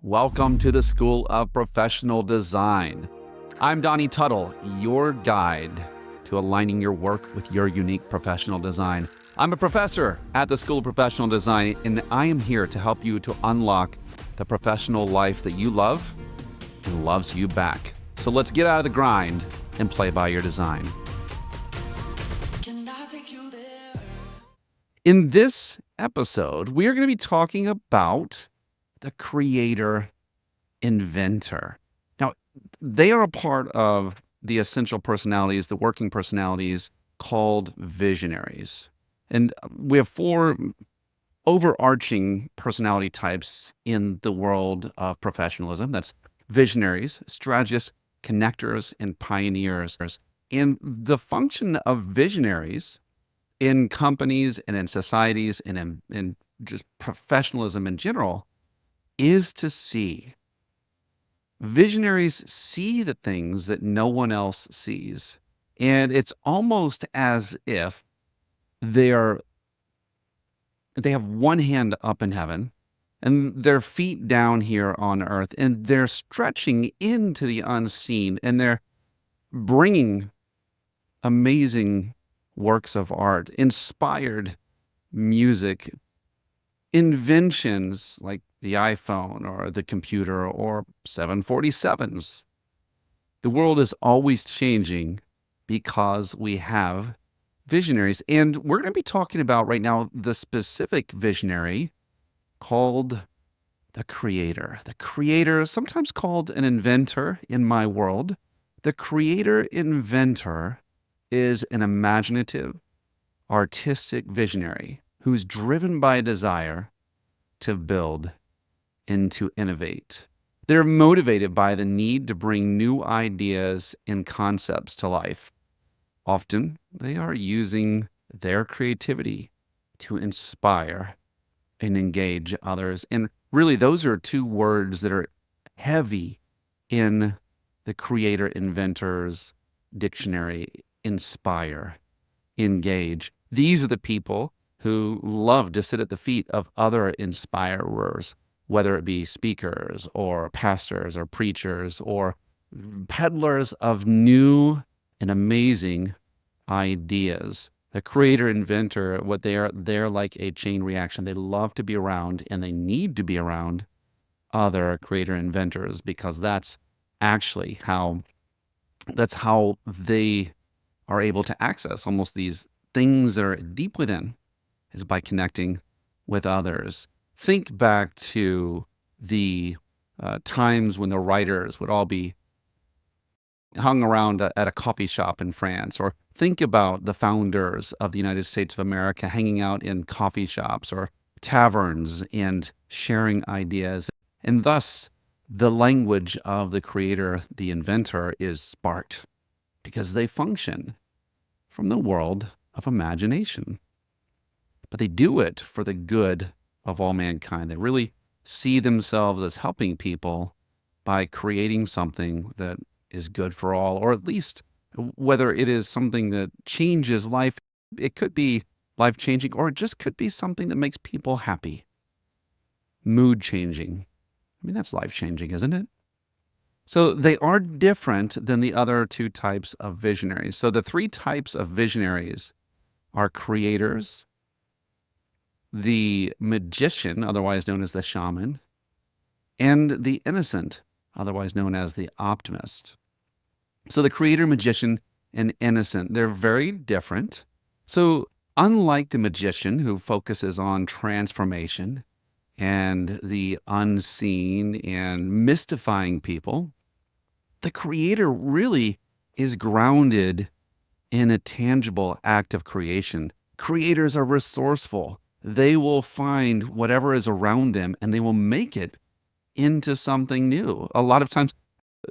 Welcome to the School of Professional Design. I'm Donnie Tuttle, your guide to aligning your work with your unique professional design. I'm a professor at the School of Professional Design, and I am here to help you to unlock the professional life that you love and loves you back. So let's get out of the grind and play by your design. In this episode, we are going to be talking about the creator inventor. Now, they are a part of the essential personalities, the working personalities called visionaries. And we have four overarching personality types in the world of professionalism. That's visionaries, strategists, connectors, and pioneers. And the function of visionaries in companies and in societies and in just professionalism in general is to see. Visionaries see the things that no one else sees. And it's almost as if they have one hand up in heaven and their feet down here on earth, and they're stretching into the unseen, and they're bringing amazing works of art, inspired music, inventions like the iPhone or the computer or 747s. The world is always changing because we have visionaries. And we're going to be talking about right now the specific visionary called the creator. The creator, sometimes called an inventor in my world. The creator inventor is an imaginative, artistic visionary who's driven by a desire to build and to innovate. They're motivated by the need to bring new ideas and concepts to life. Often, they are using their creativity to inspire and engage others. And really, those are two words that are heavy in the creator inventor's dictionary: inspire, engage. These are the people who love to sit at the feet of other inspirers, whether it be speakers or pastors or preachers or peddlers of new and amazing ideas. The creator inventor, what they're like a chain reaction. They love to be around, and they need to be around other creator inventors, because that's actually how they are able to access almost these things that are deep within, is by connecting with others. Think back to the times when the writers would all be hung around at a coffee shop in France, or think about the founders of the United States of America hanging out in coffee shops or taverns and sharing ideas. And thus, the language of the creator, the inventor, is sparked because they function from the world of imagination. But they do it for the good of all mankind. They really see themselves as helping people by creating something that is good for all, or at least whether it is something that changes life. It could be life-changing, or it just could be something that makes people happy. Mood-changing. I mean, that's life-changing, isn't it? So they are different than the other two types of visionaries. So the three types of visionaries are creators, the magician, otherwise known as the shaman, and the innocent, otherwise known as the optimist. So the creator, magician, and innocent, they're very different. So unlike the magician, who focuses on transformation and the unseen and mystifying people, the creator really is grounded in a tangible act of creation. Creators are resourceful. They will find whatever is around them and they will make it into something new. A lot of times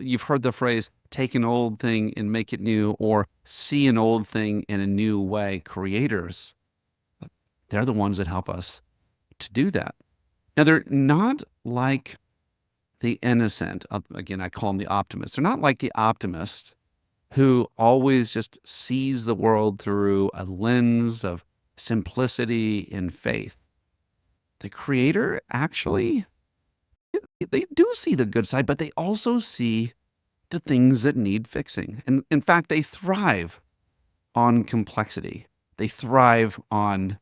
you've heard the phrase, take an old thing and make it new, or see an old thing in a new way. Creators, they're the ones that help us to do that. Now, they're not like the innocent. Again, I call them the optimist. They're not like the optimist who always just sees the world through a lens of simplicity and faith. The creator actually they do see the good side, but they also see the things that need fixing. And in fact, they thrive on complexity. They thrive on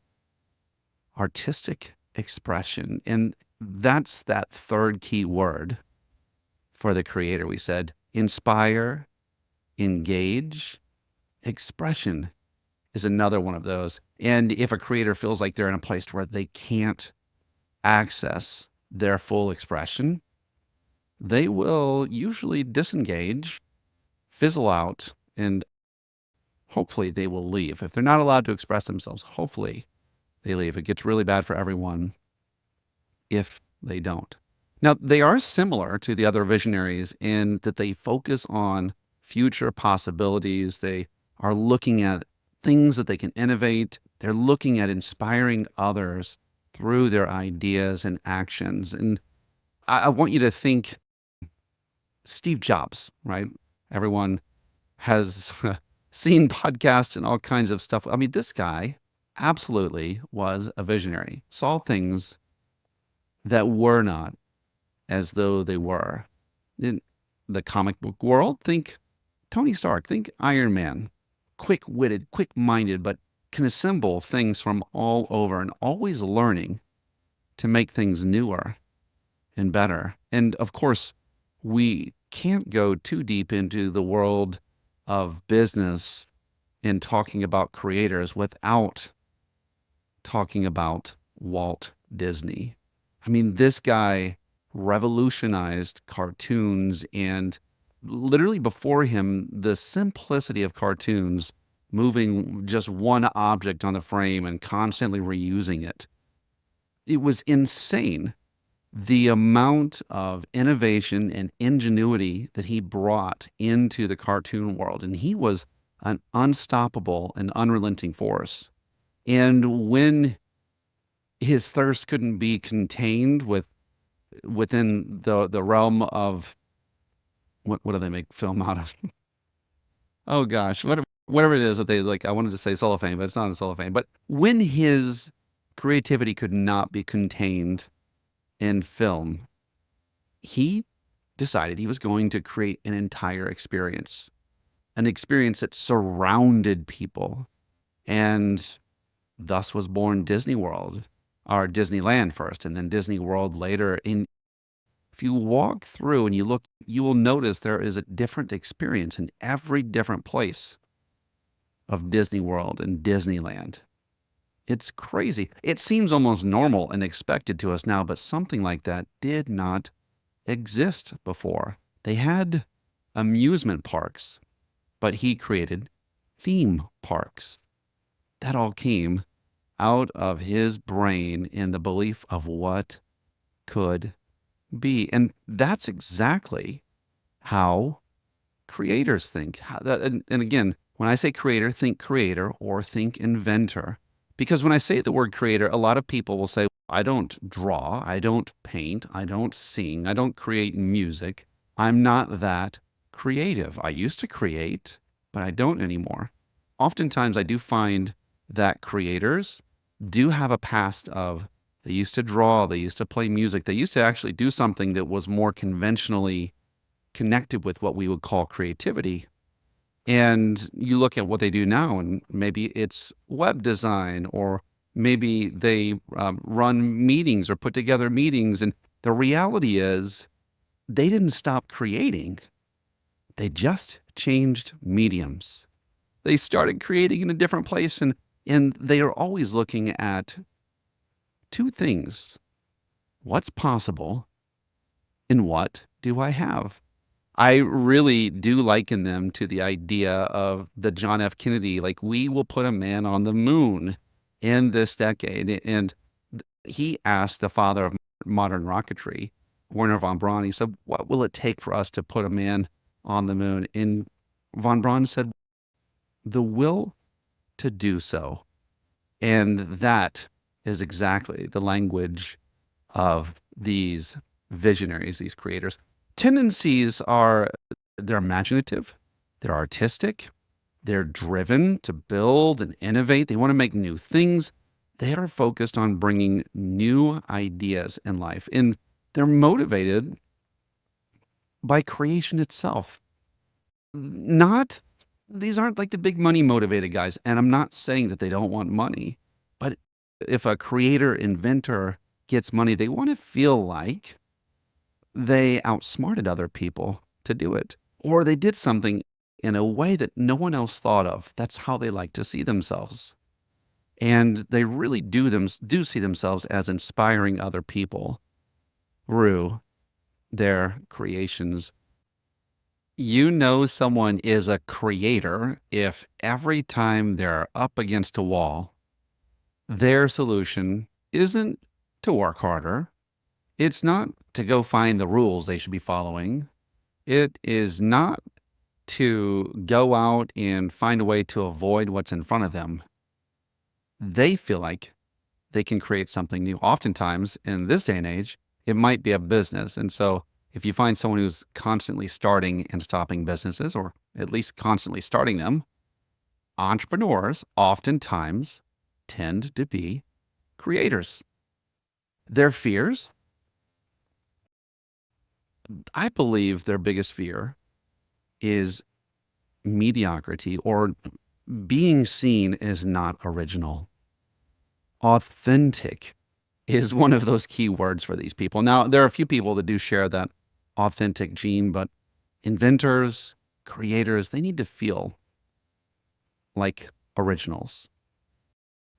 artistic expression. And that's that third key word for the creator. We said inspire, engage, expression is another one of those. And if a creator feels like they're in a place where they can't access their full expression, they will usually disengage, fizzle out, and hopefully they will leave. If they're not allowed to express themselves, hopefully they leave. It gets really bad for everyone if they don't. Now, they are similar to the other visionaries in that they focus on future possibilities. They are looking at things that they can innovate. They're looking at inspiring others through their ideas and actions. And I want you to think Steve Jobs, right? Everyone has seen podcasts and all kinds of stuff. I mean, this guy absolutely was a visionary, saw things that were not as though they were. In the comic book world, think Tony Stark, think Iron Man, quick-witted, quick-minded, but can assemble things from all over and always learning to make things newer and better. And of course, we can't go too deep into the world of business in talking about creators without talking about Walt Disney. I mean, this guy revolutionized cartoons, and literally before him, the simplicity of cartoons, moving just one object on the frame and constantly reusing it. It was insane the amount of innovation and ingenuity that he brought into the cartoon world. And he was an unstoppable and unrelenting force. And when his thirst couldn't be contained within the realm of what do they make film out of? Oh gosh, whatever it is that they like. I wanted to say cellophane, but it's not a cellophane. But when his creativity could not be contained in film, he decided he was going to create an entire experience, an experience that surrounded people, and thus was born Disney World, or Disneyland first, and then Disney World later. And if you walk through and you look, you will notice there is a different experience in every different place of Disney World and Disneyland. It's crazy. It seems almost normal and expected to us now, but something like that did not exist before. They had amusement parks, but he created theme parks. That all came out of his brain in the belief of what could be. And that's exactly how creators think. And again, when I say creator, think creator or think inventor. Because when I say the word creator, a lot of people will say, I don't draw, I don't paint, I don't sing, I don't create music. I'm not that creative. I used to create, but I don't anymore. Oftentimes, I do find that creators do have a past of they used to draw, they used to play music, they used to actually do something that was more conventionally connected with what we would call creativity. And you look at what they do now, and maybe it's web design, or maybe they run meetings or put together meetings. And the reality is they didn't stop creating. They just changed mediums. They started creating in a different place, and they are always looking at two things. What's possible and what do I have? I really do liken them to the idea of the John F. Kennedy, like, we will put a man on the moon in this decade. And he asked the father of modern rocketry, Wernher von Braun, he said, what will it take for us to put a man on the moon? And von Braun said, the will to do so. And that is exactly the language of these visionaries, these creators. Tendencies are they're imaginative, they're artistic, they're driven to build and innovate. They want to make new things. They are focused on bringing new ideas in life. And They're motivated by creation itself. Not These aren't like the big money motivated guys, and I'm not saying that they don't want money, but if a creator, inventor gets money, they want to feel like they outsmarted other people to do it, or they did something in a way that no one else thought of. That's how they like to see themselves. And they really do see themselves as inspiring other people through their creations. You know someone is a creator if every time they're up against a wall, their solution isn't to work harder. It's not to go find the rules they should be following. It is not to go out and find a way to avoid what's in front of them. They feel like they can create something new. Oftentimes, in this day and age, it might be a business. And so, if you find someone who's constantly starting and stopping businesses, or at least constantly starting them, entrepreneurs oftentimes tend to be creators. Their fears, I believe their biggest fear is mediocrity or being seen as not original. Authentic is one of those key words for these people. Now, there are a few people that do share that authentic gene, but inventors, creators, they need to feel like originals.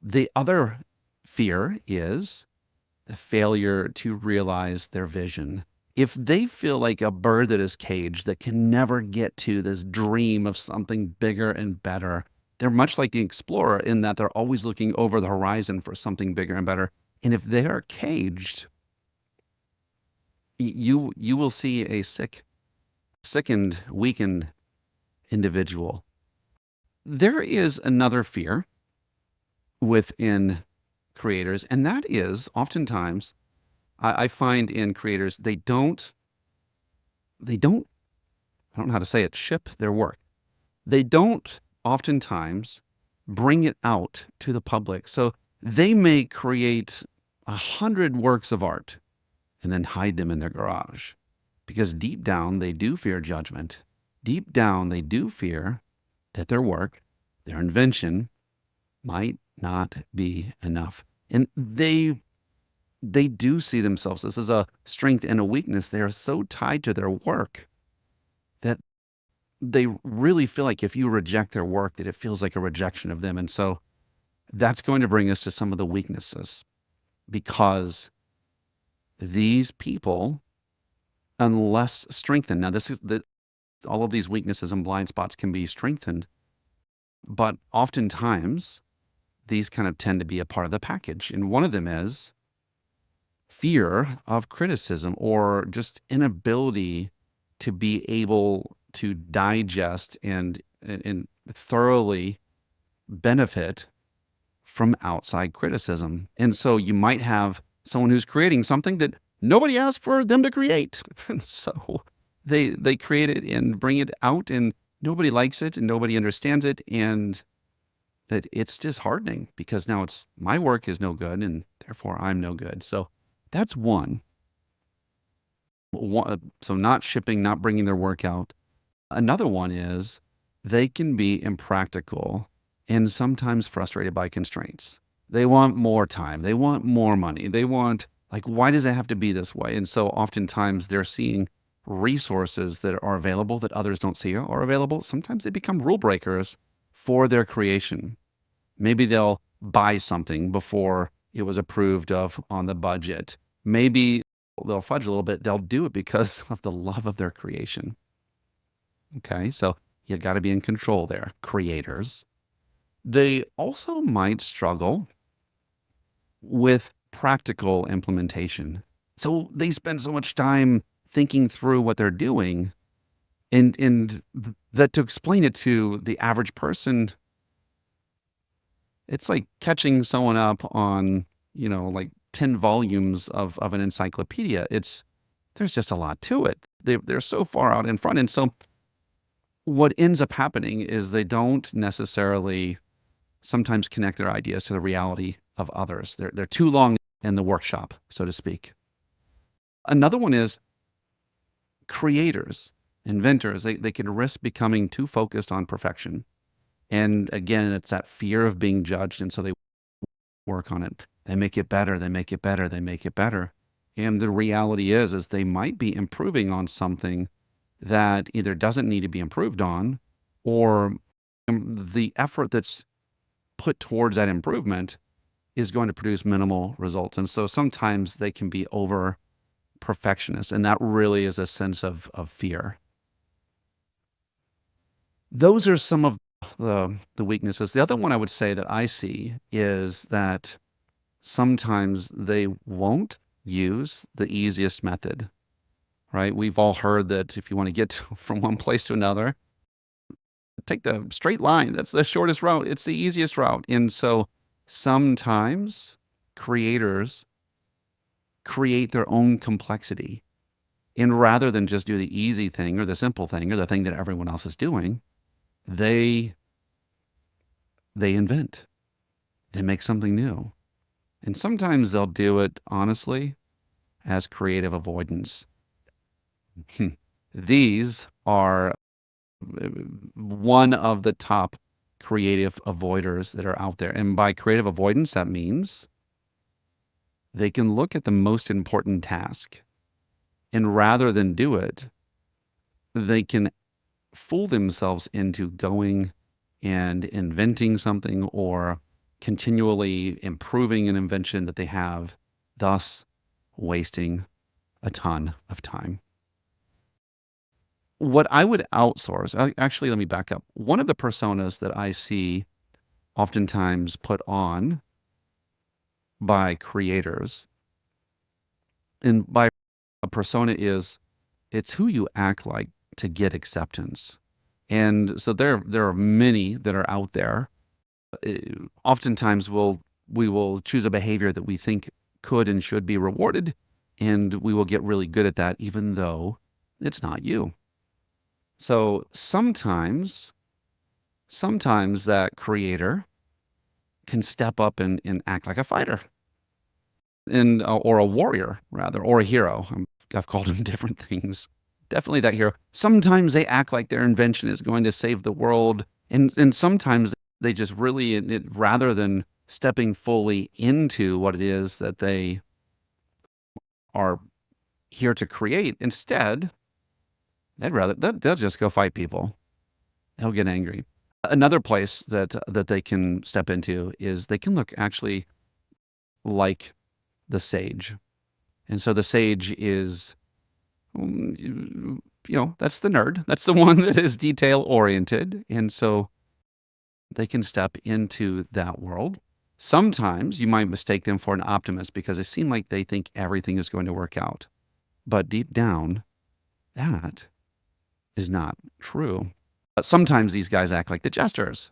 The other fear is the failure to realize their vision. If they feel like a bird that is caged that can never get to this dream of something bigger and better, they're much like the explorer in that they're always looking over the horizon for something bigger and better. And if they are caged, you will see a sickened, weakened individual. There is another fear within creators, and that is oftentimes I find in creators they don't I don't know how to say it, ship their work. They don't oftentimes bring it out to the public. So they may create 100 works of art and then hide them in their garage because deep down they do fear judgment. Deep down they do fear that their work, their invention, might not be enough. And they do see themselves. This is a strength and a weakness. They are so tied to their work that they really feel like if you reject their work, that it feels like a rejection of them. And so that's going to bring us to some of the weaknesses because these people, unless strengthened, now all of these weaknesses and blind spots can be strengthened, but oftentimes these kind of tend to be a part of the package. And one of them is fear of criticism or just inability to be able to digest and thoroughly benefit from outside criticism. And so you might have someone who's creating something that nobody asked for them to create. And so they create it and bring it out and nobody likes it and nobody understands it. And that it's disheartening because now it's my work is no good and therefore I'm no good. So that's one. So not shipping, not bringing their work out. Another one is they can be impractical and sometimes frustrated by constraints. They want more time. They want more money. They want, like, why does it have to be this way? And so oftentimes they're seeing resources that are available that others don't see are available. Sometimes they become rule breakers for their creation. Maybe they'll buy something before it was approved of on the budget. Maybe they'll fudge a little bit. They'll do it because of the love of their creation. Okay, so you got to be in control there, creators. They also might struggle with practical implementation. So they spend so much time thinking through what they're doing and that to explain it to the average person, it's like catching someone up on, like 10 volumes of an encyclopedia. There's just a lot to it. They're so far out in front. And so what ends up happening is they don't necessarily sometimes connect their ideas to the reality of others. They're too long in the workshop, so to speak. Another one is creators, inventors. They can risk becoming too focused on perfection. And again, it's that fear of being judged. And so they work on it. They make it better. They make it better. They make it better. And the reality is they might be improving on something that either doesn't need to be improved on, or the effort that's put towards that improvement is going to produce minimal results. And so sometimes they can be over perfectionist, and that really is a sense of fear. Those are some of the weaknesses. The other one I would say that I see is that sometimes they won't use the easiest method, right? We've all heard that if you want to get from one place to another, take the straight line. That's the shortest route. It's the easiest route. And so sometimes creators create their own complexity. And rather than just do the easy thing or the simple thing or the thing that everyone else is doing, they invent. They make something new. And sometimes they'll do it honestly as creative avoidance. These are one of the top creative avoiders that are out there. And by creative avoidance, that means they can look at the most important task, and rather than do it, they can fool themselves into going and inventing something or continually improving an invention that they have, thus wasting a ton of time. What I would outsource, actually, let me back up. One of the personas that I see oftentimes put on by creators, and by a persona is, it's who you act like to get acceptance. And so there are many that are out there. Oftentimes we will choose a behavior that we think could and should be rewarded, and we will get really good at that, even though it's not you. So sometimes that creator can step up and act like a fighter, and or a warrior rather, or a hero. I've called them different things. Definitely that hero. Sometimes they act like their invention is going to save the world, and sometimes they just really, rather than stepping fully into what it is that they are here to create, instead they'll just go fight people. They'll get angry. Another place that they can step into is they can look actually like the sage. And so the sage is, that's the nerd. That's the one that is detail oriented. And so they can step into that world. Sometimes you might mistake them for an optimist because they seem like they think everything is going to work out. But deep down, that is not true. But sometimes these guys act like the jesters.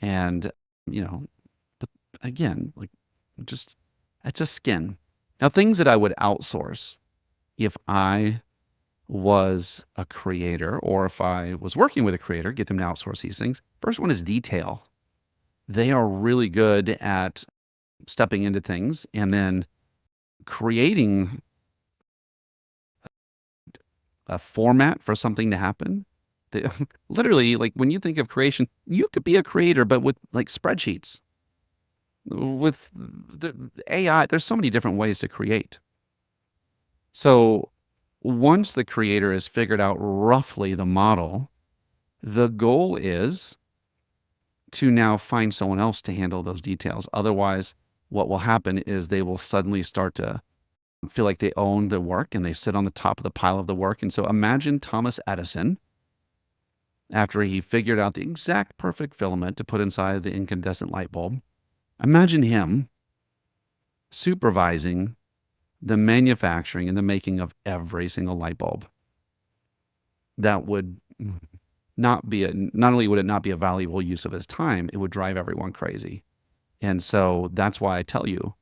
And, but again, like, just, it's a skin. Now, things that I would outsource if I was a creator, or if I was working with a creator, get them to outsource these things. First one is detail. They are really good at stepping into things and then creating a format for something to happen. Literally, like when you think of creation, you could be a creator, but with like spreadsheets. With the AI, there's so many different ways to create. So once the creator has figured out roughly the model, the goal is to now find someone else to handle those details. Otherwise, what will happen is they will suddenly start to feel like they own the work and they sit on the top of the pile of the work. And so imagine Thomas Edison, after he figured out the exact perfect filament to put inside the incandescent light bulb. Imagine him supervising the manufacturing and the making of every single light bulb. That would not only would it not be a valuable use of his time, it would drive everyone crazy. And so that's why I tell you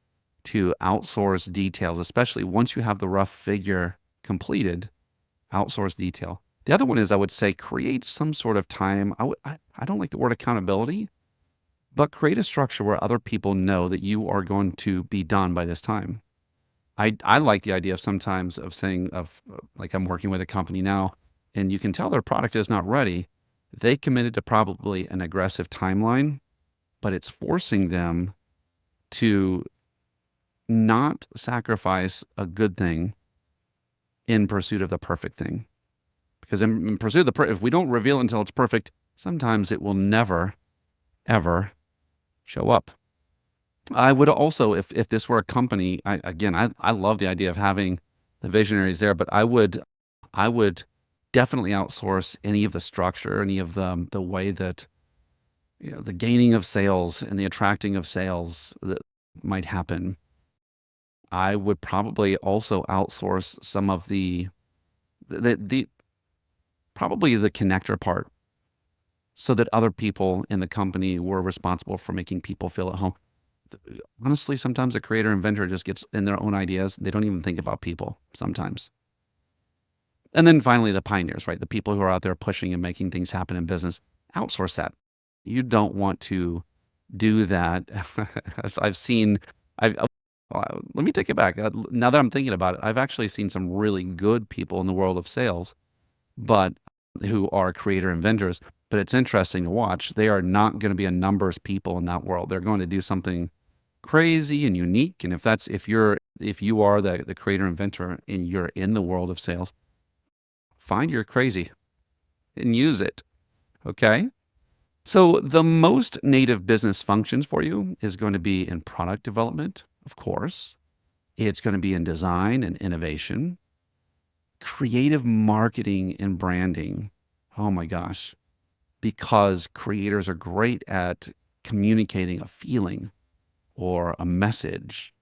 to outsource details, especially once you have the rough figure completed, outsource detail. The other one is, I would say, create some sort of time. I don't like the word accountability, but create a structure where other people know that you are going to be done by this time. I like the idea of sometimes of saying like I'm working with a company now, and you can tell their product is not ready. They committed to probably an aggressive timeline, but it's forcing them to not sacrifice a good thing in pursuit of the perfect thing. Because in pursuit of if we don't reveal until it's perfect, sometimes it will never, ever show up. I would also, if this were a company, I love the idea of having the visionaries there, but I would definitely outsource any of the structure, any of the way that the gaining of sales and the attracting of sales that might happen. I would probably also outsource some of the probably the connector part, so that other people in the company were responsible for making people feel at home. Honestly, sometimes a creator inventor just gets in their own ideas. They don't even think about people sometimes. And then finally, the pioneers, right? The people who are out there pushing and making things happen in business. Outsource that. You don't want to do that. I've seen, let me take it back. Now that I'm thinking about it, I've actually seen some really good people in the world of sales, but who are creator inventors. But it's interesting to watch. They are not going to be a numbers people in that world. They're going to do something crazy and unique. And if you are the creator inventor and you're in the world of sales, find your crazy and use it. Okay. So the most native business functions for you is going to be in product development, of course. It's going to be in design and innovation, creative marketing and branding. Oh my gosh. Because creators are great at communicating a feeling or a message.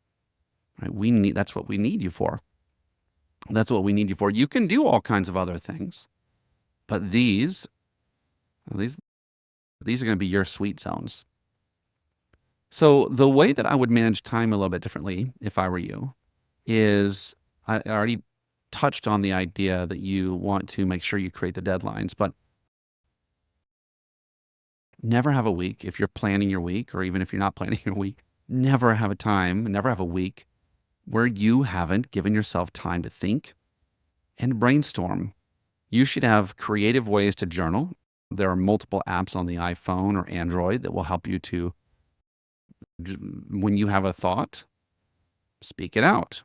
Right? That's what we need you for. That's what we need you for. You can do all kinds of other things, but these are going to be your sweet zones. So the way that I would manage time a little bit differently, if I were you, is I already touched on the idea that you want to make sure you create the deadlines, but never have a week, if you're planning your week, or even if you're not planning your week, never have a week where you haven't given yourself time to think and brainstorm. You should have creative ways to journal. There are multiple apps on the iPhone or Android that will help you to, when you have a thought, speak it out,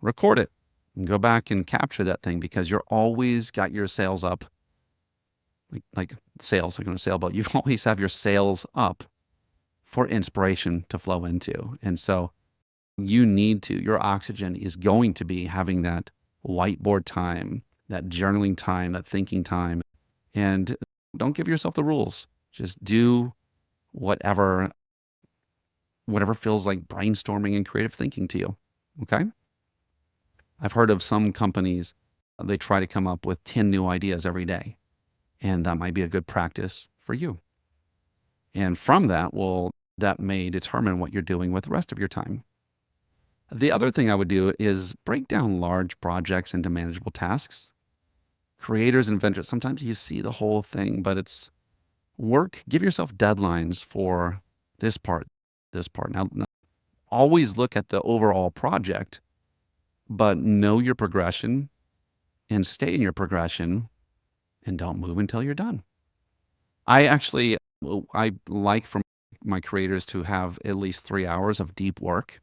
record it, and go back and capture that thing, because you're always got your sails up. Like sails, like on a sailboat, you always have your sails up for inspiration to flow into. And so your oxygen is going to be having that whiteboard time, that journaling time, that thinking time. And don't give yourself the rules. Just do whatever feels like brainstorming and creative thinking to you. Okay? I've heard of some companies, they try to come up with 10 new ideas every day. And that might be a good practice for you. And from that may determine what you're doing with the rest of your time. The other thing I would do is break down large projects into manageable tasks. Creators, inventors, sometimes you see the whole thing, but it's work. Give yourself deadlines for this part. Now, always look at the overall project, but know your progression and stay in your progression, and don't move until you're done. I like for my creators to have at least 3 hours of deep work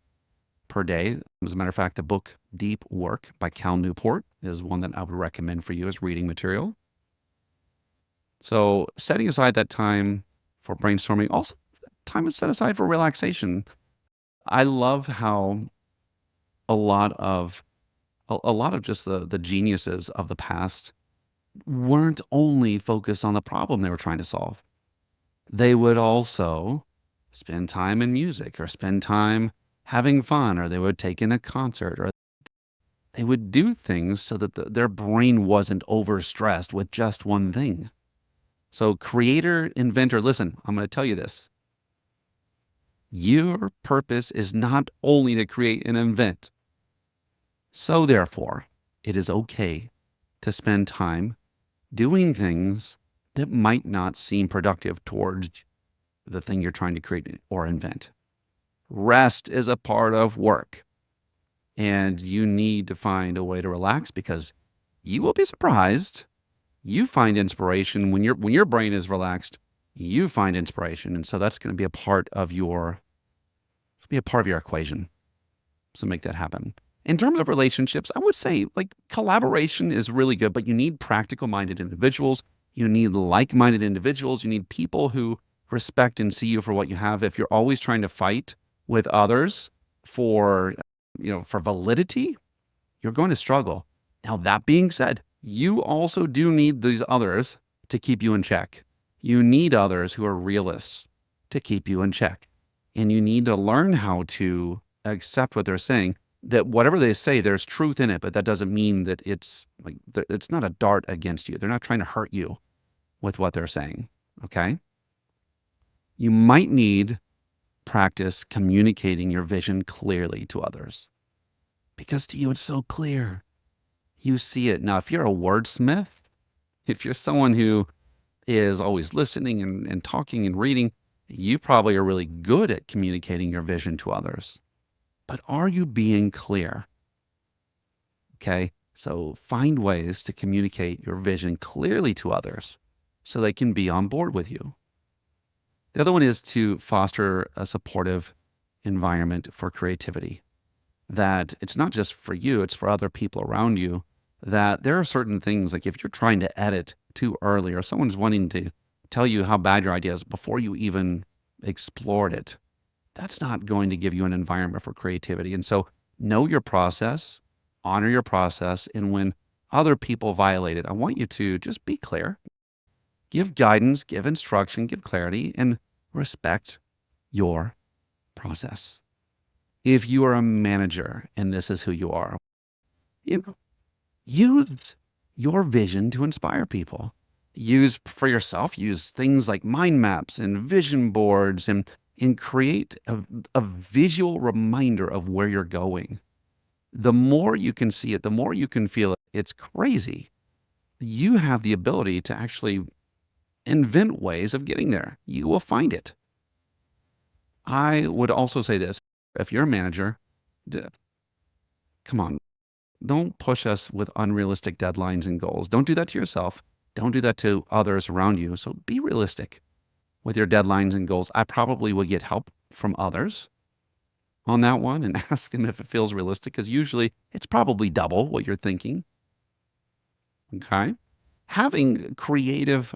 per day. As a matter of fact, the book Deep Work by Cal Newport is one that I would recommend for you as reading material. So setting aside that time for brainstorming, also time is set aside for relaxation. I love how a lot of just the geniuses of the past weren't only focused on the problem they were trying to solve. They would also spend time in music, or spend time having fun, or they would take in a concert, or they would do things so that their brain wasn't overstressed with just one thing. So creator, inventor, listen, I'm going to tell you this. Your purpose is not only to create and invent. So therefore, it is okay to spend time doing things that might not seem productive towards the thing you're trying to create or invent. Rest is a part of work. and you need to find a way to relax because you will be surprised. You find inspiration when your brain is relaxed. You find inspiration, and so that's going to be a part of your equation. So make that happen. In terms of relationships, I would say like collaboration is really good, but you need practical minded individuals. You need like minded individuals. You need people who respect and see you for what you have. If you're always trying to fight with others for, for validity, you're going to struggle. Now, that being said, you also do need these others to keep you in check. You need others who are realists to keep you in check. And you need to learn how to accept what they're saying, that whatever they say, there's truth in it, but that doesn't mean that it's not a dart against you. They're not trying to hurt you with what they're saying. Okay. You might need practice communicating your vision clearly to others because to you, it's so clear. You see it. Now, if you're a wordsmith, if you're someone who is always listening and talking and reading, you probably are really good at communicating your vision to others. But are you being clear? Okay, so find ways to communicate your vision clearly to others so they can be on board with you. The other one is to foster a supportive environment for creativity. That it's not just for you, it's for other people around you. That there are certain things, like if you're trying to edit too early or someone's wanting to tell you how bad your idea is before you even explored it, that's not going to give you an environment for creativity. And so know your process, honor your process. And when other people violate it, I want you to just be clear, give guidance, give instruction, give clarity, and respect your process. If you are a manager and this is who you are, use your vision to inspire people. Use for yourself, use things like mind maps and vision boards and create a visual reminder of where you're going. The more you can see it, the more you can feel it. It's crazy. You have the ability to actually invent ways of getting there. You will find it. I would also say this. If you're a manager, come on, don't push us with unrealistic deadlines and goals. Don't do that to yourself. Don't do that to others around you. So be realistic with your deadlines and goals. I probably would get help from others on that one and ask them if it feels realistic, because usually it's probably double what you're thinking. Okay. Having creative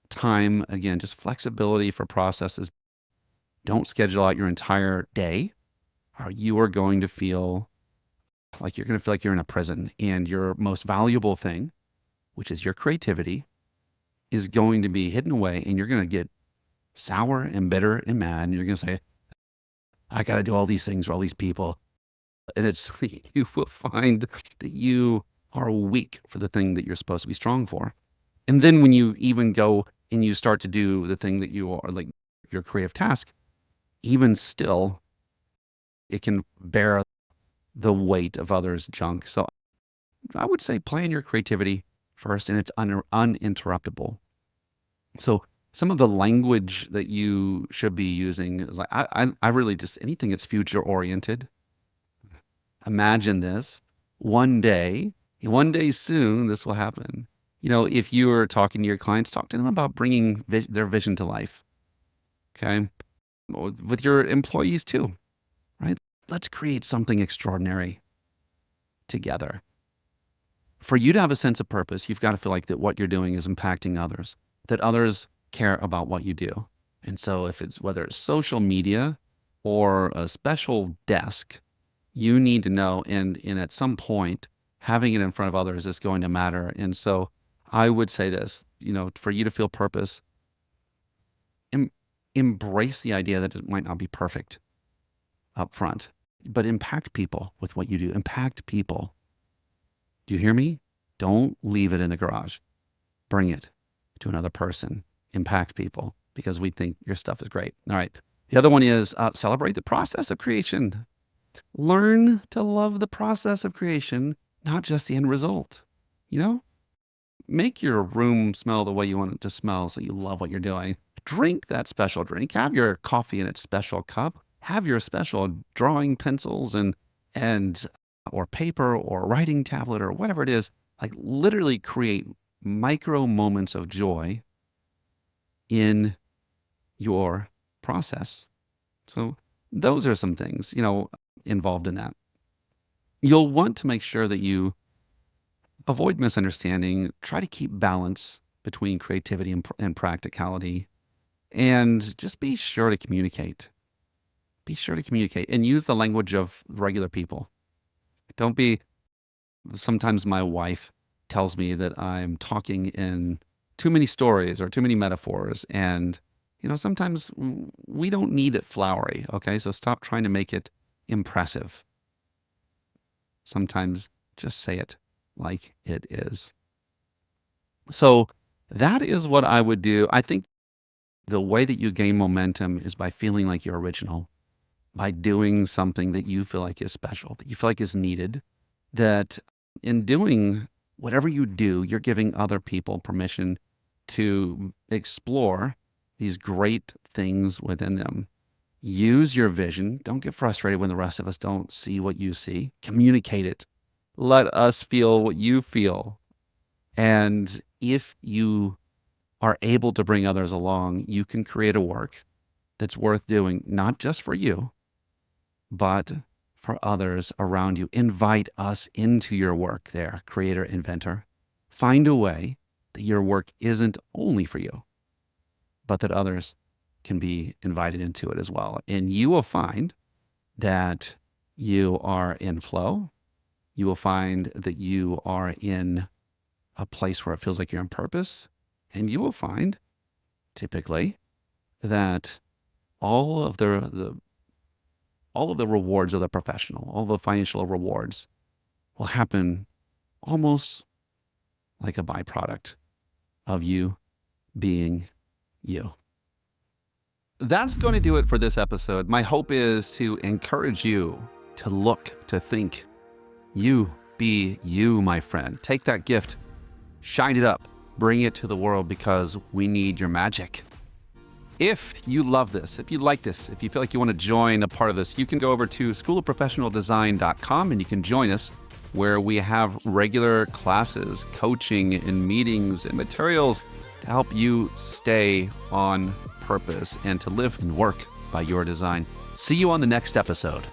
time, again, just flexibility for processes. Don't schedule out your entire day, or you are going to feel like you're in a prison, and your most valuable thing, which is your creativity, is going to be hidden away, and you're going to get sour and bitter and mad. And you're going to say, I got to do all these things for all these people. And you will find that you are weak for the thing that you're supposed to be strong for. And then when you even go and you start to do the thing that you are, like your creative task, even still, it can bear the weight of others' junk. So I would say plan your creativity first, and it's uninterruptible. So some of the language that you should be using is like, I really just, anything that's future oriented. Imagine this one day soon, this will happen. If you are talking to your clients, talk to them about bringing their vision to life. Okay. With your employees too, right? Let's create something extraordinary together. For you to have a sense of purpose, you've got to feel like that what you're doing is impacting others, that others care about what you do. And so whether it's social media or a special desk, you need to know, and at some point, having it in front of others is going to matter. And so I would say this, for you to feel purpose, embrace the idea that it might not be perfect up front, but impact people with what you do. Impact people. Do you hear me? Don't leave it in the garage. Bring it to another person. Impact people, because we think your stuff is great. All right. The other one is celebrate the process of creation. Learn to love the process of creation, not just the end result. Make your room smell the way you want it to smell so you love what you're doing. Drink that special drink. Have your coffee in its special cup. Have your special drawing pencils and or paper or writing tablet or whatever it is, like literally create micro moments of joy in your process. So those are some things, involved in that. You'll want to make sure that you avoid misunderstanding, try to keep balance between creativity and practicality, and just be sure to communicate. Be sure to communicate and use the language of regular people. Don't be, sometimes my wife tells me that I'm talking in too many stories or too many metaphors. And, sometimes we don't need it flowery. Okay. So stop trying to make it impressive. Sometimes just say it like it is. So that is what I would do. I think the way that you gain momentum is by feeling like you're original, by doing something that you feel like is special, that you feel like is needed, that in doing whatever you do, you're giving other people permission to explore these great things within them. Use your vision. Don't get frustrated when the rest of us don't see what you see. Communicate it. Let us feel what you feel. And if you are able to bring others along, you can create a work that's worth doing, not just for you, but for others around you. Invite us into your work there, creator, inventor. Find a way that your work isn't only for you, but that others can be invited into it as well. And you will find that you are in flow. You will find that you are in a place where it feels like you're in purpose. And you will find, typically, that all of the rewards of the professional, all the financial rewards will happen almost like a byproduct of you being you. That's going to do it for this episode. My hope is to encourage you to look, to think. You be you, my friend. Take that gift, shine it up, bring it to the world, because we need your magic. If you love this, if you like this, if you feel like you want to join a part of this, you can go over to schoolofprofessionaldesign.com and you can join us, where we have regular classes, coaching, and meetings and materials to help you stay on purpose and to live and work by your design. See you on the next episode.